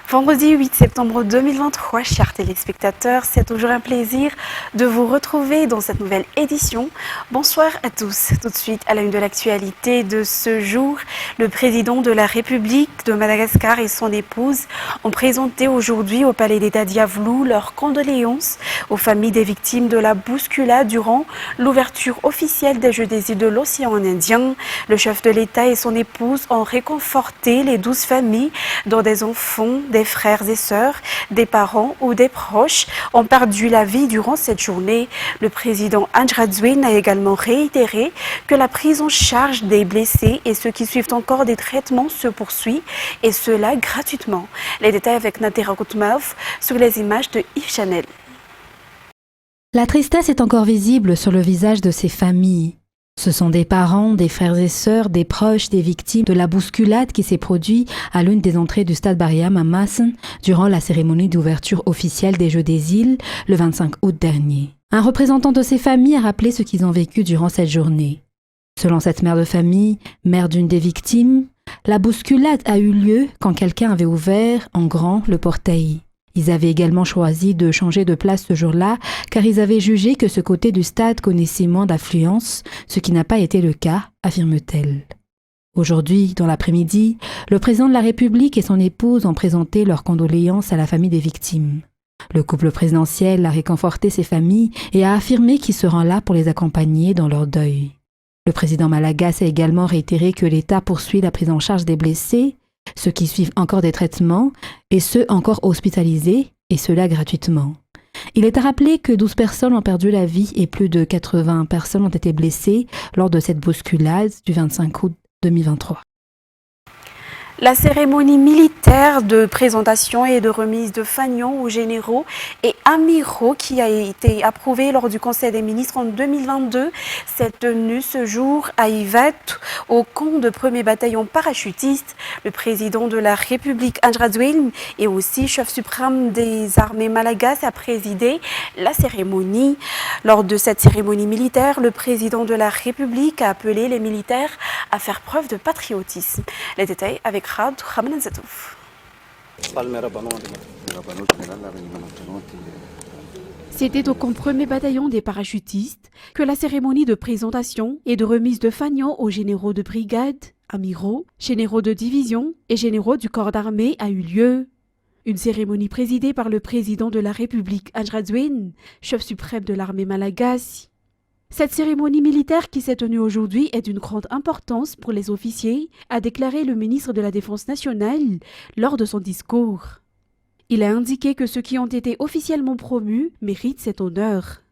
Vendredi 8 septembre 2023, chers téléspectateurs, c'est toujours un plaisir de vous retrouver dans cette nouvelle édition. Bonsoir à tous. Tout de suite, à la une de l'actualité de ce jour, le président de la République de Madagascar et son épouse ont présenté aujourd'hui au Palais d'État Diavelou leurs condoléances aux familles des victimes de la bousculade durant l'ouverture officielle des Jeux des îles de l'océan Indien. Le chef de l'État et son épouse ont réconforté les 12 familles dont des enfants, des frères et sœurs, des parents ou des proches ont perdu la vie durant cette journée. Le président Andry Rajoelina a également réitéré que la prise en charge des blessés et ceux qui suivent encore des traitements se poursuit, et cela gratuitement. Les détails avec Natera Koutmaov sur les images de Yves Chanel. La tristesse est encore visible sur le visage de ces familles. Ce sont des parents, des frères et sœurs, des proches des victimes de la bousculade qui s'est produite à l'une des entrées du stade Bariam à Massen durant la cérémonie d'ouverture officielle des Jeux des îles le 25 août dernier. Un représentant de ces familles a rappelé ce qu'ils ont vécu durant cette journée. Selon cette mère de famille, mère d'une des victimes, la bousculade a eu lieu quand quelqu'un avait ouvert en grand le portail. Ils avaient également choisi de changer de place ce jour-là car ils avaient jugé que ce côté du stade connaissait moins d'affluence, ce qui n'a pas été le cas, affirme-t-elle. Aujourd'hui, dans l'après-midi, le président de la République et son épouse ont présenté leurs condoléances à la famille des victimes. Le couple présidentiel a réconforté ses familles et a affirmé qu'il sera là pour les accompagner dans leur deuil. Le président malagasy a également réitéré que l'État poursuit la prise en charge des blessés, ceux qui suivent encore des traitements et ceux encore hospitalisés, et cela gratuitement. Il est à rappeler que 12 personnes ont perdu la vie et plus de 80 personnes ont été blessées lors de cette bousculade du 25 août 2023. La cérémonie militaire de présentation et de remise de fanions aux généraux et amiraux qui a été approuvée lors du Conseil des ministres en 2022 s'est tenue ce jour à Ivat, au camp de 1er bataillon parachutiste. Le président de la République, Andry Rajoelina, et aussi chef suprême des armées malagasy a présidé la cérémonie. Lors de cette cérémonie militaire, le président de la République a appelé les militaires à faire preuve de patriotisme. Les détails avec Rad Khamnazatouf. C'était au camp 1er bataillon des parachutistes que la cérémonie de présentation et de remise de fanions aux généraux de brigade, amiraux, généraux de division et généraux du corps d'armée a eu lieu. Une cérémonie présidée par le président de la République, Andry Rajoelina, chef suprême de l'armée malagasy. Cette cérémonie militaire qui s'est tenue aujourd'hui est d'une grande importance pour les officiers, a déclaré le ministre de la Défense nationale lors de son discours. Il a indiqué que ceux qui ont été officiellement promus méritent cet honneur.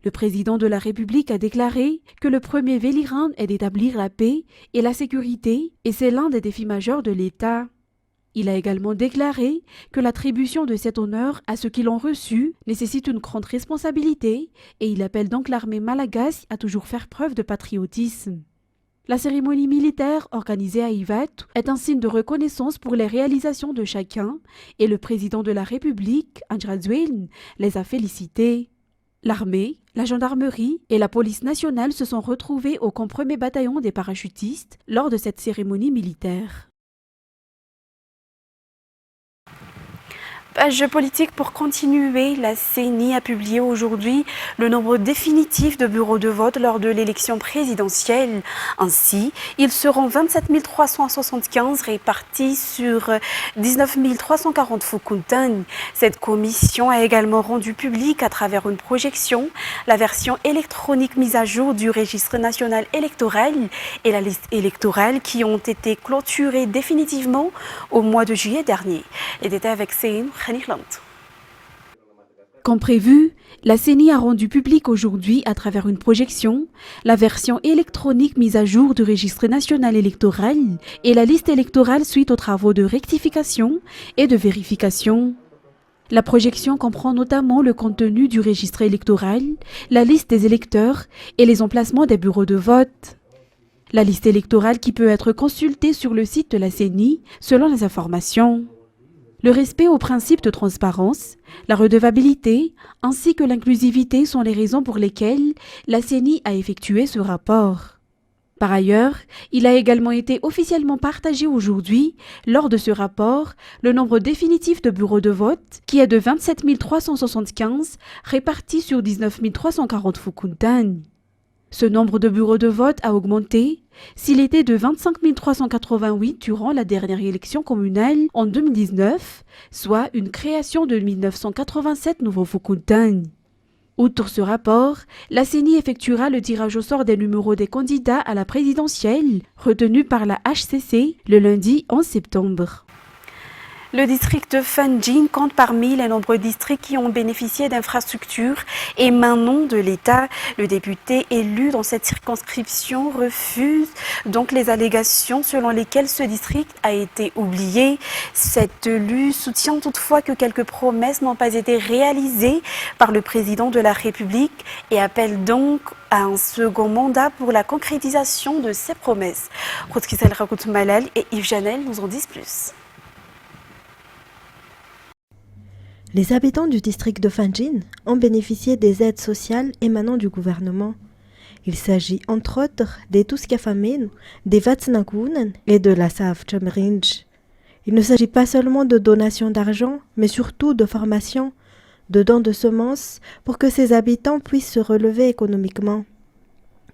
Le président de la République a déclaré que le premier vélirand est d'établir la paix et la sécurité et c'est l'un des défis majeurs de l'État. Il a également déclaré que l'attribution de cet honneur à ceux qui l'ont reçu nécessite une grande responsabilité et il appelle donc l'armée malagasy à toujours faire preuve de patriotisme. La cérémonie militaire organisée à Ivat est un signe de reconnaissance pour les réalisations de chacun et le président de la République, Andry Rajoelina, les a félicités. L'armée, la gendarmerie et la police nationale se sont retrouvés au camp 1er bataillon des parachutistes lors de cette cérémonie militaire. Page politique pour continuer, la CENI a publié aujourd'hui le nombre définitif de bureaux de vote lors de l'élection présidentielle. Ainsi, ils seront 27 375 répartis sur 19 340 Foukountan. Cette commission a également rendu public à travers une projection la version électronique mise à jour du registre national électoral et la liste électorale qui ont été clôturées définitivement au mois de juillet dernier. Les détails avec CENI. Comme prévu, la CENI a rendu public aujourd'hui, à travers une projection, la version électronique mise à jour du registre national électoral et la liste électorale suite aux travaux de rectification et de vérification. La projection comprend notamment le contenu du registre électoral, la liste des électeurs et les emplacements des bureaux de vote. La liste électorale qui peut être consultée sur le site de la CENI selon les informations. Le respect aux principes de transparence, la redevabilité ainsi que l'inclusivité sont les raisons pour lesquelles la CENI a effectué ce rapport. Par ailleurs, il a également été officiellement partagé aujourd'hui, lors de ce rapport, le nombre définitif de bureaux de vote, qui est de 27 375, répartis sur 19 340 Fukuntan. Ce nombre de bureaux de vote a augmenté s'il était de 25 388 durant la dernière élection communale en 2019, soit une création de 1987 nouveaux Fukuntan. Outre ce rapport, la CENI effectuera le tirage au sort des numéros des candidats à la présidentielle retenus par la HCC le lundi 11 septembre. Le district de Fanjin compte parmi les nombreux districts qui ont bénéficié d'infrastructures émanant de l'État. Le député élu dans cette circonscription refuse donc les allégations selon lesquelles ce district a été oublié. Cet élu soutient toutefois que quelques promesses n'ont pas été réalisées par le président de la République et appelle donc à un second mandat pour la concrétisation de ces promesses. Rodkisel Rakout Malal et Yves Janel nous en disent plus. Les habitants du district de Fanjin ont bénéficié des aides sociales émanant du gouvernement. Il s'agit entre autres des Tuskiafamen, des Vatsnakunen et de la SAF Chamrinj. Il ne s'agit pas seulement de donations d'argent, mais surtout de formation, de dons de semences pour que ces habitants puissent se relever économiquement.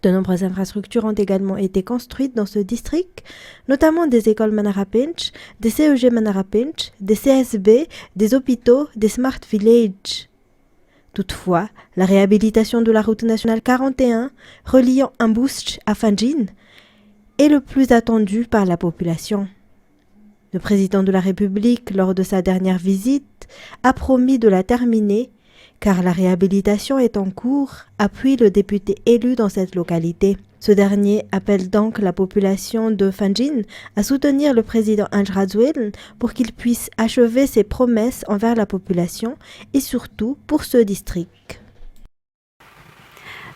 De nombreuses infrastructures ont également été construites dans ce district, notamment des écoles Manarapench, des CEG Manarapench, des CSB, des hôpitaux, des Smart Villages. Toutefois, la réhabilitation de la route nationale 41, reliant Ambouch à Fanjin, est le plus attendu par la population. Le président de la République, lors de sa dernière visite, a promis de la terminer, car la réhabilitation est en cours, appuie le député élu dans cette localité. Ce dernier appelle donc la population de Fanjin à soutenir le président Anjradzuel pour qu'il puisse achever ses promesses envers la population et surtout pour ce district.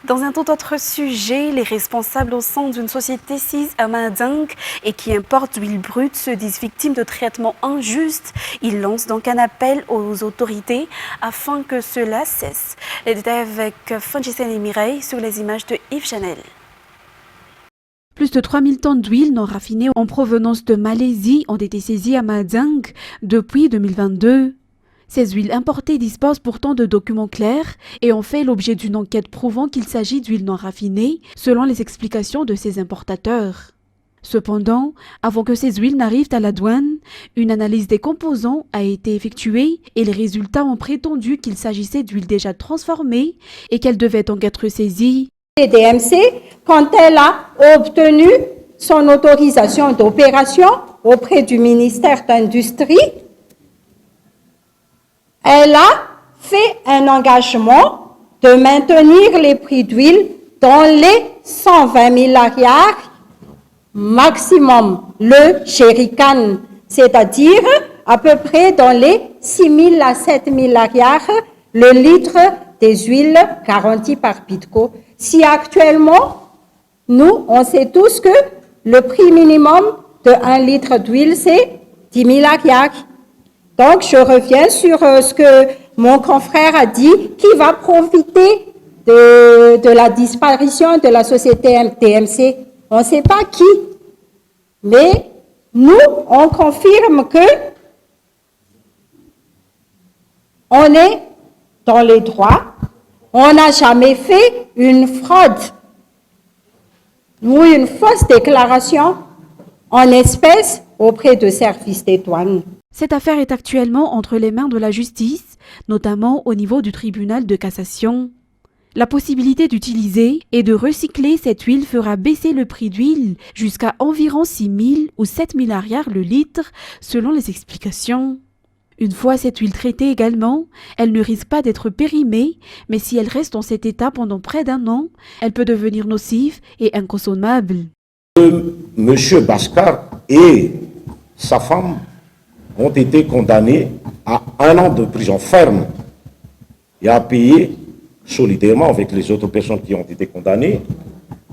Dans un tout autre sujet, les responsables au sein d'une société CIS à Madingue et qui importe d'huile brute se disent victimes de traitements injustes. Ils lancent donc un appel aux autorités afin que cela cesse. Les détails avec Fanjisen et Mireille sur les images de Yves Chanel. Plus de 3000 tonnes d'huile non raffinée en provenance de Malaisie ont été saisies à Madingue depuis 2022. Ces huiles importées disposent pourtant de documents clairs et ont fait l'objet d'une enquête prouvant qu'il s'agit d'huiles non raffinées, selon les explications de ces importateurs. Cependant, avant que ces huiles n'arrivent à la douane, une analyse des composants a été effectuée et les résultats ont prétendu qu'il s'agissait d'huiles déjà transformées et qu'elles devaient donc être saisies. DMC, quand elle a obtenu son autorisation d'opération auprès du ministère d'Industrie, elle a fait un engagement de maintenir les prix d'huile dans les 120 000 arrières maximum, le jerrycan, c'est-à-dire à peu près dans les 6 000 à 7 000 arrières, le litre des huiles garanties par Bitco. Si actuellement, nous, on sait tous que le prix minimum de 1 litre d'huile, c'est 10 000 arrières. Donc, je reviens sur ce que mon confrère a dit, qui va profiter de la disparition de la société TMC. On ne sait pas qui, mais nous, on confirme que on est dans les droits, on n'a jamais fait une fraude ou une fausse déclaration en espèces auprès de services des douanes. Cette affaire est actuellement entre les mains de la justice, notamment au niveau du tribunal de cassation. La possibilité d'utiliser et de recycler cette huile fera baisser le prix d'huile jusqu'à environ 6 000 ou 7 000 arrières le litre, selon les explications. Une fois cette huile traitée également, elle ne risque pas d'être périmée, mais si elle reste en cet état pendant près d'1 an, elle peut devenir nocive et inconsommable. Monsieur Bhaskar et sa femme ont été condamnés à 1 an de prison ferme et à payer solidairement avec les autres personnes qui ont été condamnées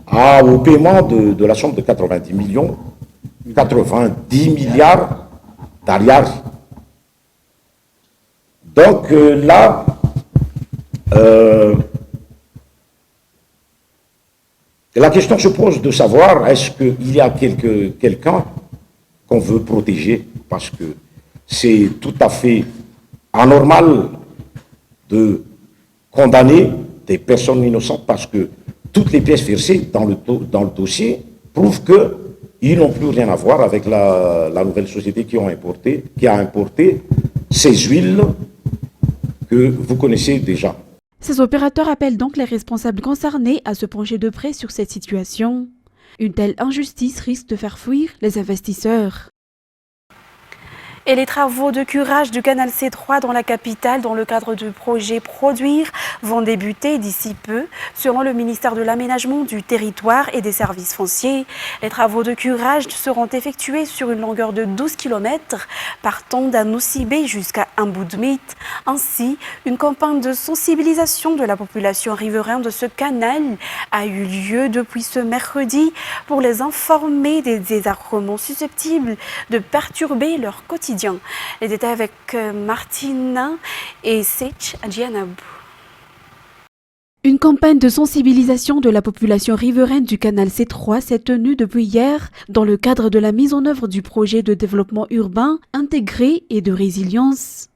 au paiement de la somme de 90 milliards d'aliards. Donc là, Et la question se pose de savoir, est-ce qu'il y a quelqu'un qu'on veut protéger? Parce que c'est tout à fait anormal de condamner des personnes innocentes parce que toutes les pièces versées dans le dossier prouvent qu'ils n'ont plus rien à voir avec la nouvelle société qui a importé ces huiles que vous connaissez déjà. Ces opérateurs appellent donc les responsables concernés à se pencher de près sur cette situation. Une telle injustice risque de faire fuir les investisseurs. Et les travaux de curage du canal C3 dans la capitale, dans le cadre du projet Produire, vont débuter d'ici peu, selon le ministère de l'Aménagement du Territoire et des Services Fonciers. Les travaux de curage seront effectués sur une longueur de 12 km, partant d'Anousibé jusqu'à Amboudmit. Ainsi, une campagne de sensibilisation de la population riveraine de ce canal a eu lieu depuis ce mercredi pour les informer des désacrements susceptibles de perturber leur quotidien. Les détails avec Martina et Sech Adjianabou. Une campagne de sensibilisation de la population riveraine du canal C3 s'est tenue depuis hier dans le cadre de la mise en œuvre du projet de développement urbain intégré et de résilience.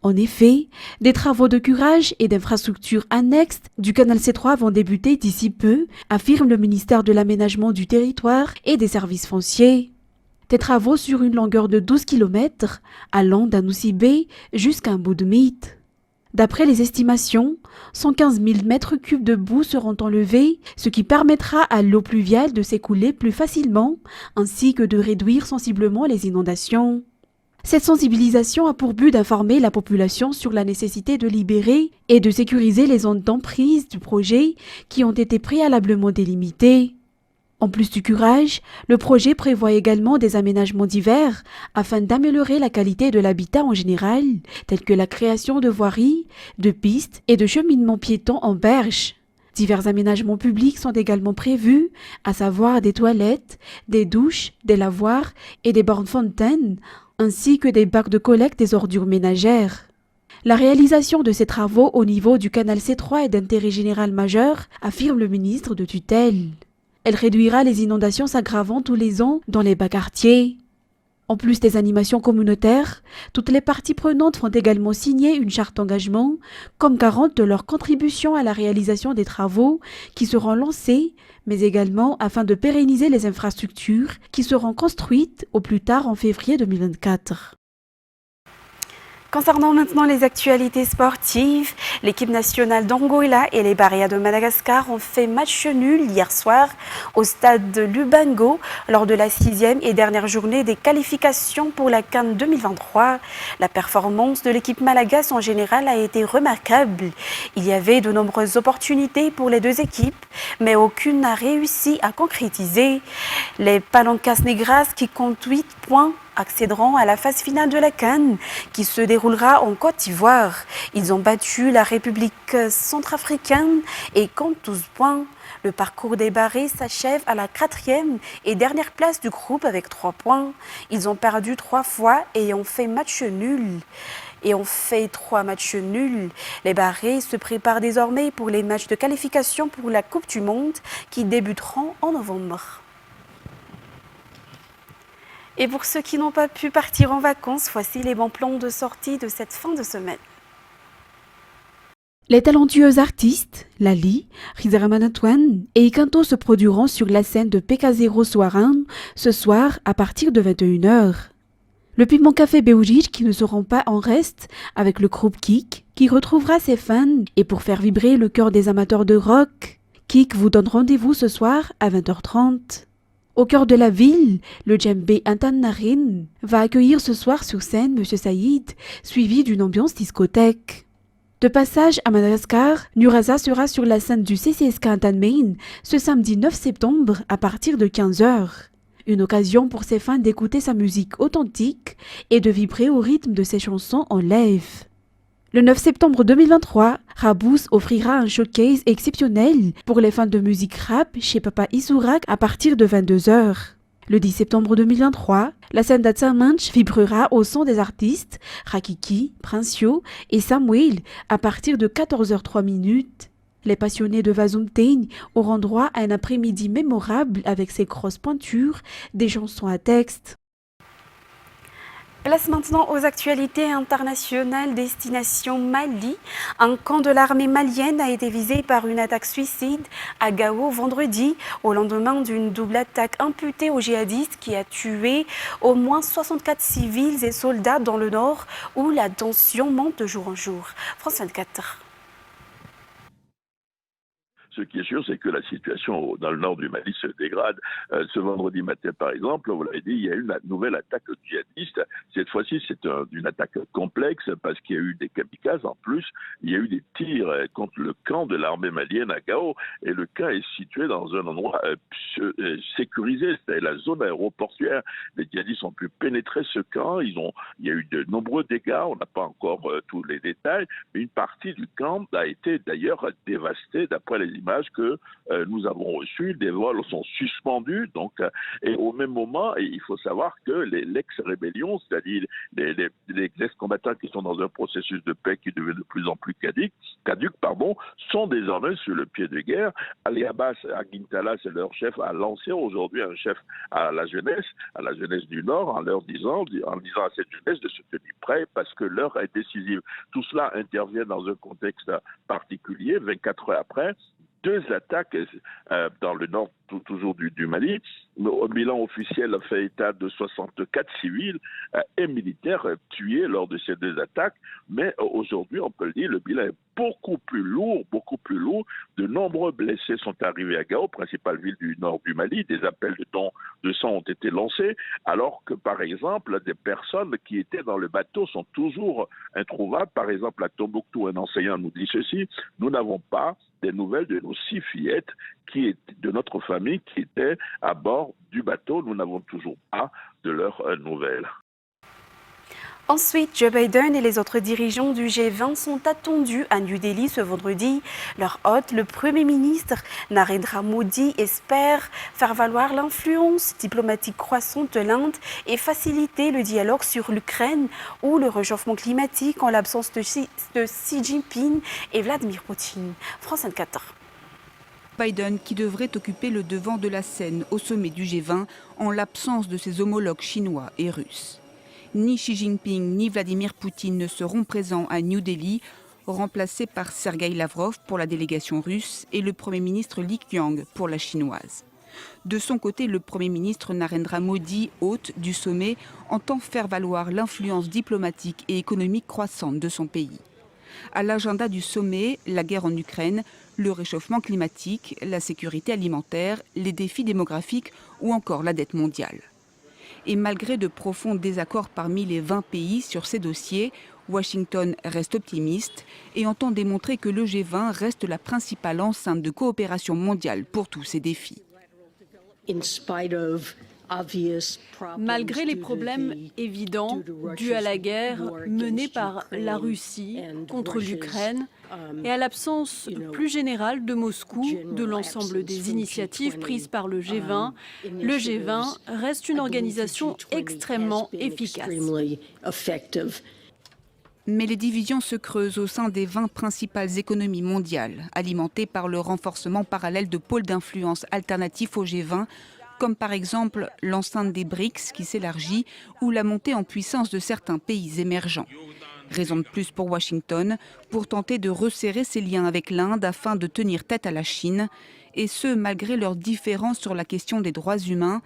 En effet, des travaux de curage et d'infrastructures annexes du canal C3 vont débuter d'ici peu, affirme le ministère de l'Aménagement du Territoire et des Services Fonciers. Des travaux sur une longueur de 12 km allant d'Anousibé jusqu'à Amboudmit. D'après les estimations, 115 000 mètres cubes de boue seront enlevés, ce qui permettra à l'eau pluviale de s'écouler plus facilement, ainsi que de réduire sensiblement les inondations. Cette sensibilisation a pour but d'informer la population sur la nécessité de libérer et de sécuriser les zones d'emprise du projet qui ont été préalablement délimitées. En plus du curage, le projet prévoit également des aménagements divers afin d'améliorer la qualité de l'habitat en général, tels que la création de voiries, de pistes et de cheminements piétons en berge. Divers aménagements publics sont également prévus, à savoir des toilettes, des douches, des lavoirs et des bornes fontaines, ainsi que des bacs de collecte des ordures ménagères. La réalisation de ces travaux au niveau du canal C3 est d'intérêt général majeur, affirme le ministre de tutelle. Elle réduira les inondations s'aggravant tous les ans dans les bas quartiers. En plus des animations communautaires, toutes les parties prenantes font également signer une charte d'engagement comme garante de leur contribution à la réalisation des travaux qui seront lancés, mais également afin de pérenniser les infrastructures qui seront construites au plus tard en février 2024. Concernant maintenant les actualités sportives, l'équipe nationale d'Angola et les Barrières de Madagascar ont fait match nul hier soir au stade de Lubango lors de la 6e et dernière journée des qualifications pour la CAN 2023. La performance de l'équipe malagasy en général a été remarquable. Il y avait de nombreuses opportunités pour les deux équipes, mais aucune n'a réussi à concrétiser. Les Palancas Negras qui comptent 8 points accéderont à la phase finale de la CAN qui se déroulera en Côte d'Ivoire. Ils ont battu la République centrafricaine et comptent 12 points. Le parcours des Barrés s'achève à la 4e et dernière place du groupe avec 3 points. Ils ont perdu 3 fois et ont fait match nul. Et ont fait 3 matchs nuls. Les Barrés se préparent désormais pour les matchs de qualification pour la Coupe du Monde qui débuteront en novembre. Et pour ceux qui n'ont pas pu partir en vacances, voici les bons plans de sortie de cette fin de semaine. Les talentueux artistes, Lali, Rizaramanatouane et Ikanto se produiront sur la scène de PK0 Soaran ce soir à partir de 21h. Le Pigment Café Béoujich qui ne seront pas en reste avec le groupe Kik qui retrouvera ses fans et pour faire vibrer le cœur des amateurs de rock, Kik vous donne rendez-vous ce soir à 20h30. Au cœur de la ville, le djembé Antan-Narin va accueillir ce soir sur scène M. Saïd, suivi d'une ambiance discothèque. De passage à Madagascar, Nuraza sera sur la scène du CCSK Antan-Main ce samedi 9 septembre à partir de 15h. Une occasion pour ses fans d'écouter sa musique authentique et de vibrer au rythme de ses chansons en live. Le 9 septembre 2023, Rabous offrira un showcase exceptionnel pour les fans de musique rap chez Papa Isurak à partir de 22h. Le 10 septembre 2023, la scène d'Atsamanch vibrera au son des artistes Rakiki, Princio et Samuel à partir de 14h03. Les passionnés de Vazumteigne auront droit à un après-midi mémorable avec ses grosses pointures, des chansons à texte. Place maintenant aux actualités internationales. Destination Mali. Un camp de l'armée malienne a été visé par une attaque suicide à Gao vendredi, au lendemain d'une double attaque imputée aux djihadistes qui a tué au moins 64 civils et soldats dans le nord, où la tension monte de jour en jour. France 24. Ce qui est sûr, c'est que la situation dans le nord du Mali se dégrade. Ce vendredi matin, par exemple, vous l'avez dit, il y a eu une nouvelle attaque djihadiste. Cette fois-ci, c'est une attaque complexe parce qu'il y a eu des kamikazes. En plus, il y a eu des tirs contre le camp de l'armée malienne à Gao. Et le camp est situé dans un endroit sécurisé, c'est la zone aéroportuaire. Les djihadistes ont pu pénétrer ce camp. Il y a eu de nombreux dégâts. On n'a pas encore tous les détails. Mais une partie du camp a été d'ailleurs dévastée d'après les images que nous avons reçues. Des vols sont suspendus. Donc, et au même moment, il faut savoir que l'ex-rébellion, c'est-à-dire les ex-combattants qui sont dans un processus de paix qui devient de plus en plus caduque, sont désormais sur le pied de guerre. Ali Abbas Aguintala, c'est leur chef, a lancé aujourd'hui un chef à la jeunesse du Nord, en disant à cette jeunesse de se tenir prêt parce que l'heure est décisive. Tout cela intervient dans un contexte particulier, 24 heures après. 2 attaques dans le nord toujours du Mali. Le bilan officiel fait état de 64 civils et militaires tués lors de ces 2 attaques. Mais aujourd'hui, on peut le dire, le bilan est beaucoup plus lourd. De nombreux blessés sont arrivés à Gao, principale ville du nord du Mali. Des appels de dons de sang ont été lancés, alors que, par exemple, des personnes qui étaient dans le bateau sont toujours introuvables. Par exemple, à Tombouctou, un enseignant nous dit ceci: nous n'avons pas des nouvelles de nos 6 fillettes de notre famille qui étaient à bord du bateau. Nous n'avons toujours pas de leurs nouvelles. Ensuite, Joe Biden et les autres dirigeants du G20 sont attendus à New Delhi ce vendredi. Leur hôte, le Premier ministre Narendra Modi, espère faire valoir l'influence diplomatique croissante de l'Inde et faciliter le dialogue sur l'Ukraine ou le réchauffement climatique en l'absence de Xi Jinping et Vladimir Poutine. France 24. Biden qui devrait occuper le devant de la scène au sommet du G20 en l'absence de ses homologues chinois et russes. Ni Xi Jinping ni Vladimir Poutine ne seront présents à New Delhi, remplacés par Sergueï Lavrov pour la délégation russe et le Premier ministre Li Qiang pour la chinoise. De son côté, le Premier ministre Narendra Modi, hôte du sommet, entend faire valoir l'influence diplomatique et économique croissante de son pays. À l'agenda du sommet, la guerre en Ukraine, le réchauffement climatique, la sécurité alimentaire, les défis démographiques ou encore la dette mondiale. Et malgré de profonds désaccords parmi les 20 pays sur ces dossiers, Washington reste optimiste et entend démontrer que le G20 reste la principale enceinte de coopération mondiale pour tous ces défis. Malgré les problèmes évidents dus à la guerre menée par la Russie contre l'Ukraine et à l'absence plus générale de Moscou de l'ensemble des initiatives prises par le G20 reste une organisation extrêmement efficace. Mais les divisions se creusent au sein des 20 principales économies mondiales, alimentées par le renforcement parallèle de pôles d'influence alternatifs au G20, comme par exemple l'enceinte des BRICS qui s'élargit ou la montée en puissance de certains pays émergents. Raison de plus pour Washington pour tenter de resserrer ses liens avec l'Inde afin de tenir tête à la Chine, et ce malgré leurs différences sur la question des droits humains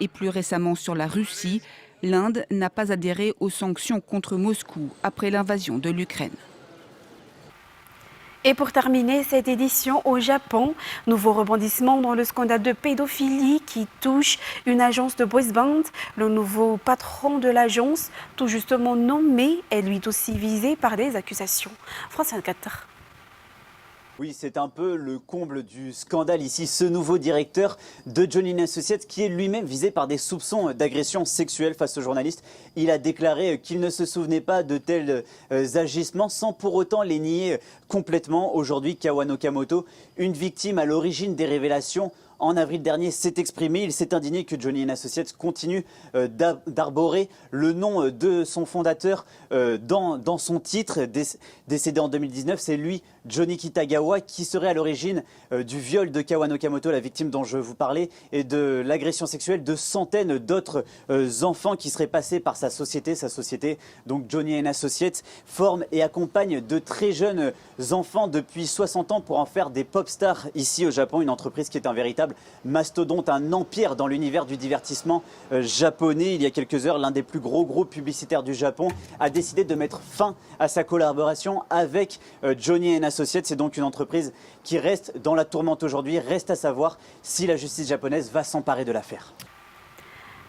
et plus récemment sur la Russie. L'Inde n'a pas adhéré aux sanctions contre Moscou après l'invasion de l'Ukraine. Et pour terminer cette édition au Japon, nouveau rebondissement dans le scandale de pédophilie qui touche une agence de boys band. Le nouveau patron de l'agence, tout justement nommé, est lui aussi visé par des accusations. France 24. Oui, c'est un peu le comble du scandale ici, ce nouveau directeur de Johnny & Associates qui est lui-même visé par des soupçons d'agression sexuelle face aux journalistes. Il a déclaré qu'il ne se souvenait pas de tels agissements sans pour autant les nier complètement. Aujourd'hui, Kawan Okamoto, une victime à l'origine des révélations, en avril dernier, s'est exprimé. Il s'est indigné que Johnny & Associates continue d'arborer le nom de son fondateur dans son titre. Décédé en 2019, c'est lui, Johnny Kitagawa, qui serait à l'origine du viol de Kawan Okamoto, la victime dont je vous parlais, et de l'agression sexuelle de centaines d'autres enfants qui seraient passés par sa société. Donc Johnny & Associates, forme et accompagne de très jeunes enfants depuis 60 ans pour en faire des pop stars ici au Japon. Une entreprise qui est un véritable mastodonte, un empire dans l'univers du divertissement japonais. Il y a quelques heures, l'un des plus gros groupes publicitaires du Japon a décidé de mettre fin à sa collaboration avec Johnny & Associates. C'est donc une entreprise qui reste dans la tourmente aujourd'hui. Reste à savoir si la justice japonaise va s'emparer de l'affaire.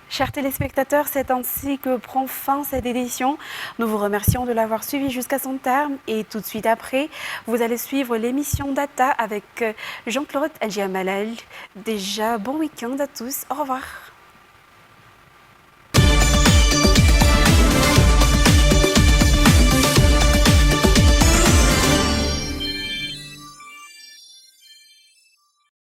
Chers téléspectateurs, c'est ainsi que prend fin cette édition. Nous vous remercions de l'avoir suivi jusqu'à son terme et tout de suite après, vous allez suivre l'émission Data avec Jean-Claude Algiamalal. Déjà, bon week-end à tous. Au revoir.